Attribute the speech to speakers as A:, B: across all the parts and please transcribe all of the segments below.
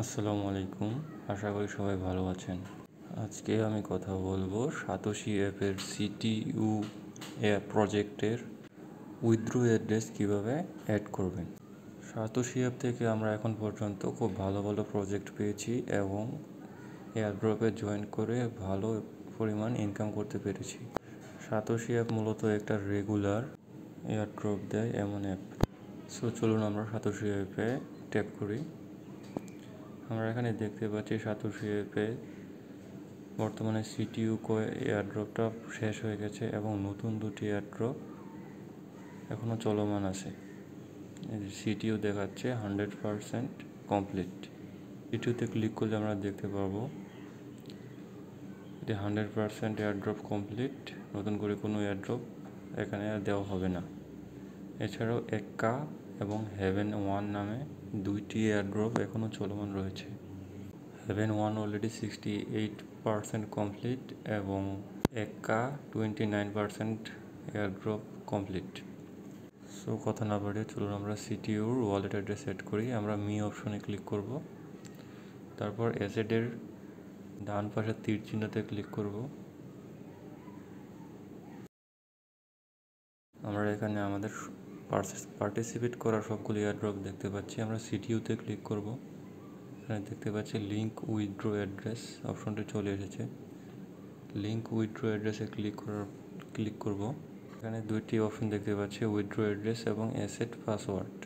A: আসসালামু আলাইকুম, আশা করি সবাই ভালো আছেন। আজকে আমি কথা বলবো সাতোশি অ্যাপের সিটিইউ প্রজেক্টের উইথড্র অ্যাড্রেস কীভাবে অ্যাড করবেন। সাতোশি অ্যাপ থেকে আমরা এখন পর্যন্ত খুব ভালো ভালো প্রজেক্ট পেয়েছি এবং এয়ারড্রপে জয়েন করে ভালো পরিমাণ ইনকাম করতে পেরেছি। সাতোশি অ্যাপ মূলত একটা রেগুলার এয়ারড্রপ দেয় এমন অ্যাপ। চলুন আমরা সাতোশি অ্যাপে ট্যাপ করি। আমরা এখানে দেখতে পাচ্ছি সাতোশি অ্যাপে বর্তমানে সিটিইউ এয়ারড্রপটা শেষ হয়ে গেছে এবং নতুন দুটি এয়ারড্রপ এখনও চলমান আছে। সিটিইউ দেখাচ্ছে 100% কমপ্লিট। সিটিইউতে ক্লিক করলে আমরা দেখতে পাবো এটি 100% এয়ারড্রপ কমপ্লিট, নতুন করে কোনো এয়ারড্রপ এখানে আর দেওয়া হবে না। এছাড়াও এক্কা এবং হেভেন 1 নামে দুইটি এয়ারড্রপ এখনও চলমান রয়েছে। হেভেন 1 অলরেডি 68% কমপ্লিট এবং এক্কা 29% এয়ারড্রপ কমপ্লিট। সো কথা না বাড়িয়ে চলুন আমরা সিটিইউর ওয়ালেট অ্যাড্রেস সেট করি। আমরা মি অপশনে ক্লিক করব, তারপর অ্যাসেটের ডান পাশে তীর চিহ্নতে ক্লিক করব। আমরা এখানে আমাদের পার্টিসিপেট করা সবগুলো এয়ারড্রপ দেখতে পাচ্ছি। আমরা সিটিইউতে ক্লিক করব, এখানে দেখতে পাচ্ছি লিঙ্ক উইথড্র অ্যাড্রেস অপশনটি চলে এসেছে। লিঙ্ক উইথড্র অ্যাড্রেসে ক্লিক করব। এখানে দুইটি অপশন দেখতে পাচ্ছি, উইথড্র অ্যাড্রেস এবং অ্যাসেট পাসওয়ার্ড।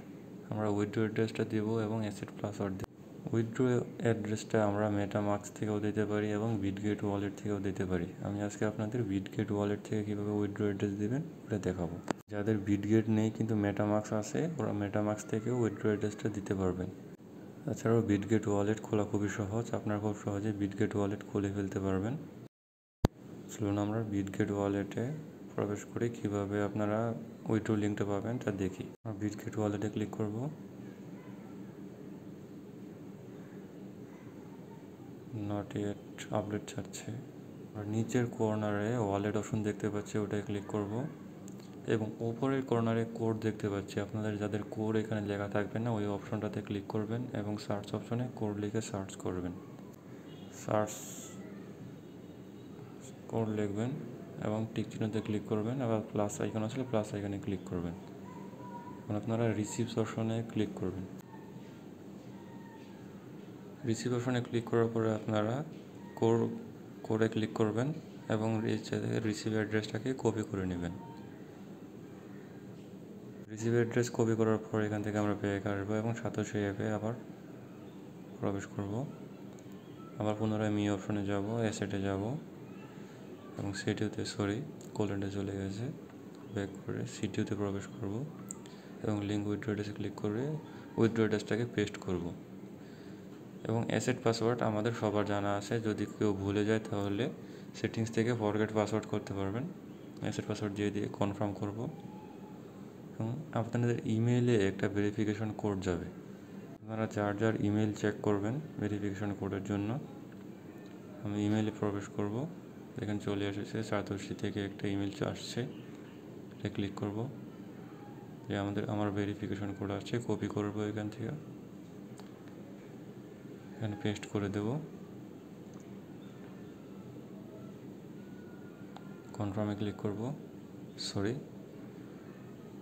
A: আমরা উইথড্র অ্যাড্রেসটা দেব এবং অ্যাসেট পাসওয়ার্ড দেব। উইথড্র অ্যাড্রেসটা আমরা মেটামাস্ক থেকেও দিতে পারি এবং বিটগেট ওয়ালেট থেকেও দিতে পারি। আমি আজকে আপনাদের বিটগেট ওয়ালেট থেকে কীভাবে উইথড্র অ্যাড্রেস দেবেন ওটা দেখাবো। যাদের বিটগেট নেই কিন্তু মেটামাস্ক আছে, ওরা মেটামাস্ক থেকেও উইথড্র অ্যাড্রেসটা দিতে পারবেন। তাছাড়াও বিটগেট ওয়ালেট খোলা খুবই সহজ, আপনারা খুব সহজে বিটগেট ওয়ালেট খুলে ফেলতে পারবেন। চলুন আমরা বিটগেট ওয়ালেটে প্রবেশ করি, কীভাবে আপনারা উইথড্র লিঙ্কটা পাবেন তা দেখি। বিটগেট ওয়ালেটে ক্লিক করব, নট ইয়েট আপডেট চাচ্ছে। আর নিচের কর্নারে ওয়ালেট অপশন দেখতে পাচ্ছি, ওটায় ক্লিক করব এবং উপরের কর্নারে কোড দেখতে পাচ্ছি। আপনাদের যাদের কোড এখানে লেখা থাকবে না, ওই অপশনটাতে ক্লিক করবেন এবং সার্চ অপশনে কোড লিখে সার্চ করবেন। সার্চ কোড লিখবেন এবং টিক চিহ্নতে ক্লিক করবেন, আবার প্লাস আইকন আসলে প্লাস আইকনে ক্লিক করবেন। এখন আপনারা রিসিভস অপশনে ক্লিক করবেন। রিসিভ অপশনে ক্লিক করার পরে আপনারা কোডে ক্লিক করবেন এবং রিসিভ অ্যাড্রেসটাকে কপি করে নেবেন। রিসিভ অ্যাড্রেস কপি করার পর এখান থেকে আমরা ব্যাক আসবো এবং সাতোশি অ্যাপে আবার প্রবেশ করব। আবার পুনরায় মি অপশনে যাব, অ্যাসেটে যাব এবং সিটিইউতে কোল্যান্ডে চলে গেছে। ব্যাক করে সিটিইউতে প্রবেশ করব এবং লিঙ্ক উইথড্র অ্যাড্রেসে ক্লিক করে উইথড্র অ্যাড্রেসটাকে পেস্ট করব এবং অ্যাসেট পাসওয়ার্ড আমাদের সবার জানা আছে। যদি কেউ ভুলে যায় তাহলে সেটিংস থেকে ফরগেট পাসওয়ার্ড করতে পারবেন। অ্যাসেট পাসওয়ার্ড দিয়ে কনফার্ম করব এবং আপনাদের ইমেইলে একটা ভেরিফিকেশন কোড যাবে। আপনারা যার ইমেল চেক করবেন ভেরিফিকেশন কোডের জন্য। আমি ইমেইলে প্রবেশ করব, এখানে চলে এসেছে সাতোশি থেকে একটা ইমেল আসছে, এটা ক্লিক করব। আমার ভেরিফিকেশন কোড আসছে, কপি করব এখান থেকে, এখানে পেস্ট করে দেব। কনফার্মে ক্লিক করব,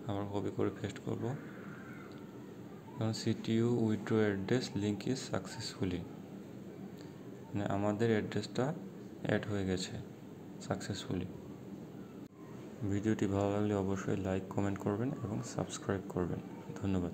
A: আবার কপি করে পেস্ট করব। এখন CTU withdraw address link is successfully, মানে আমাদের অ্যাড্রেসটা অ্যাড হয়ে গেছে সাকসেসফুলি। ভিডিওটি ভালো লাগলে অবশ্যই লাইক কমেন্ট করবেন এবং সাবস্ক্রাইব করবেন। ধন্যবাদ।